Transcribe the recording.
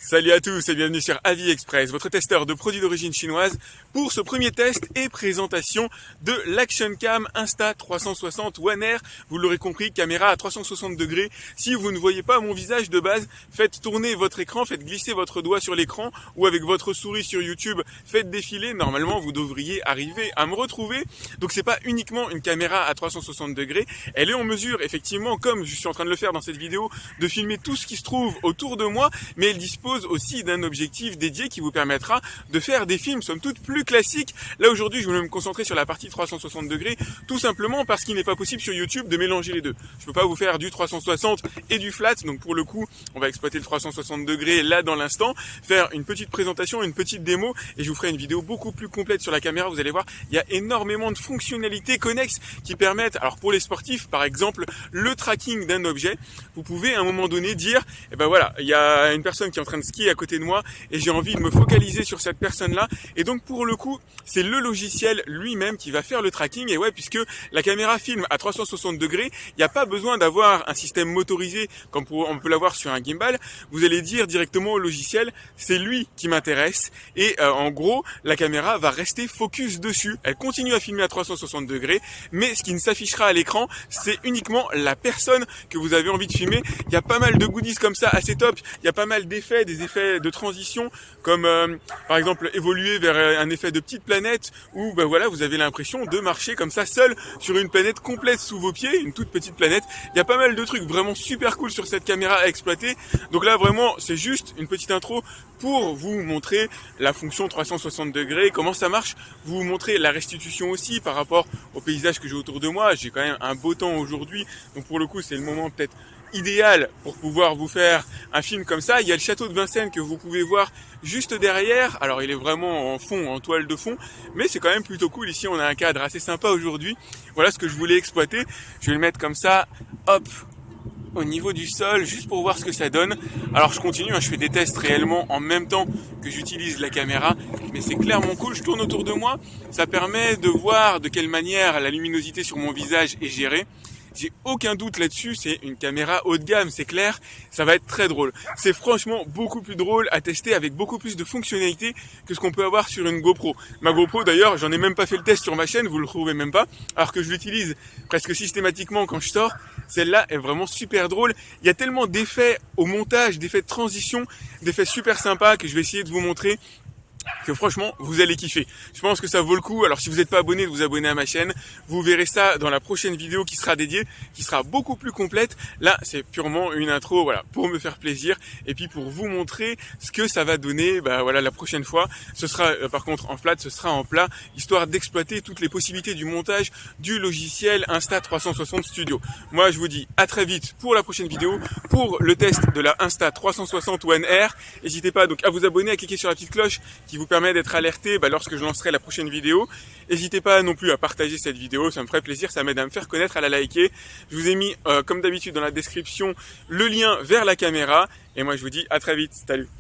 Salut à tous et bienvenue sur AliExpress, votre testeur de produits d'origine chinoise pour ce premier test et présentation de l'Action Cam Insta360 One Air. Vous l'aurez compris, caméra à 360 degrés. Si vous ne voyez pas mon visage de base, faites tourner votre écran, faites glisser votre doigt sur l'écran ou avec votre souris sur YouTube, faites défiler. Normalement, vous devriez arriver à me retrouver. Donc c'est pas uniquement une caméra à 360 degrés, elle est en mesure effectivement, comme je suis en train de le faire dans cette vidéo, de filmer tout ce qui se trouve autour de moi, mais elle dispose aussi d'un objectif dédié qui vous permettra de faire des films somme toute plus classiques. Là aujourd'hui je voulais me concentrer sur la partie 360 degrés tout simplement parce qu'il n'est pas possible sur YouTube de mélanger les deux. Je peux pas vous faire du 360 et du flat, donc pour le coup on va exploiter le 360 degrés là dans l'instant, faire une petite présentation, une petite démo et je vous ferai une vidéo beaucoup plus complète sur la caméra. Vous allez voir, il y a énormément de fonctionnalités connexes qui permettent, alors pour les sportifs par exemple, le tracking d'un objet. Vous pouvez à un moment donné dire, eh ben voilà, il y a une personne qui est en train de skier à côté de moi et j'ai envie de me focaliser sur cette personne-là. Et donc pour le coup, c'est le logiciel lui-même qui va faire le tracking. Et ouais, puisque la caméra filme à 360 degrés, il n'y a pas besoin d'avoir un système motorisé comme on peut l'avoir sur un gimbal. Vous allez dire directement au logiciel, c'est lui qui m'intéresse. Et en gros, la caméra va rester focus dessus. Elle continue à filmer à 360 degrés, mais ce qui ne s'affichera à l'écran, c'est uniquement la personne que vous avez envie de filmer. Il y a pas mal de goodies comme ça, assez top. Il y a pas mal d'effets, des effets de transition, comme par exemple évoluer vers un effet de petite planète, où ben voilà, vous avez l'impression de marcher comme ça seul sur une planète complète sous vos pieds, une toute petite planète. Il y a pas mal de trucs vraiment super cool sur cette caméra à exploiter. Donc là vraiment, c'est juste une petite intro pour vous montrer la fonction 360 degrés, comment ça marche, vous montrer la restitution aussi par rapport au paysage que j'ai autour de moi. J'ai quand même un beau temps aujourd'hui, donc pour le coup c'est le moment peut-être idéal pour pouvoir vous faire un film comme ça. Il y a le château de Vincennes que vous pouvez voir juste derrière. Alors il est vraiment en fond, en toile de fond, mais c'est quand même plutôt cool. Ici on a un cadre assez sympa aujourd'hui. Voilà ce que je voulais exploiter. Je vais le mettre comme ça, hop, au niveau du sol, juste pour voir ce que ça donne. Alors je continue, je fais des tests réellement en même temps que j'utilise la caméra, mais c'est clairement cool. Je tourne autour de moi, ça permet de voir de quelle manière la luminosité sur mon visage est gérée. J'ai aucun doute là-dessus, c'est une caméra haut de gamme, c'est clair, ça va être très drôle. C'est franchement beaucoup plus drôle à tester avec beaucoup plus de fonctionnalités que ce qu'on peut avoir sur une GoPro. Ma GoPro d'ailleurs, j'en ai même pas fait le test sur ma chaîne, vous le trouvez même pas, alors que je l'utilise presque systématiquement quand je sors. Celle-là est vraiment super drôle. Il y a tellement d'effets au montage, d'effets de transition, d'effets super sympas que je vais essayer de vous montrer, que franchement vous allez kiffer. Je pense que ça vaut le coup. Alors si vous n'êtes pas abonné, de vous abonner à ma chaîne. Vous verrez ça dans la prochaine vidéo qui sera dédiée, qui sera beaucoup plus complète. Là c'est purement une intro, voilà, pour me faire plaisir et puis pour vous montrer ce que ça va donner. Bah voilà, la prochaine fois ce sera par contre en flat, ce sera en plat, histoire d'exploiter toutes les possibilités du montage du logiciel Insta360 Studio. Moi je vous dis à très vite pour la prochaine vidéo, pour le test de la Insta360 One Air. N'hésitez pas donc à vous abonner, à cliquer sur la petite cloche qui vous permet d'être alerté lorsque je lancerai la prochaine vidéo. N'hésitez pas non plus à partager cette vidéo, ça me ferait plaisir, ça m'aide à me faire connaître, à la liker. Je vous ai mis comme d'habitude dans la description le lien vers la caméra et moi je vous dis à très vite, salut.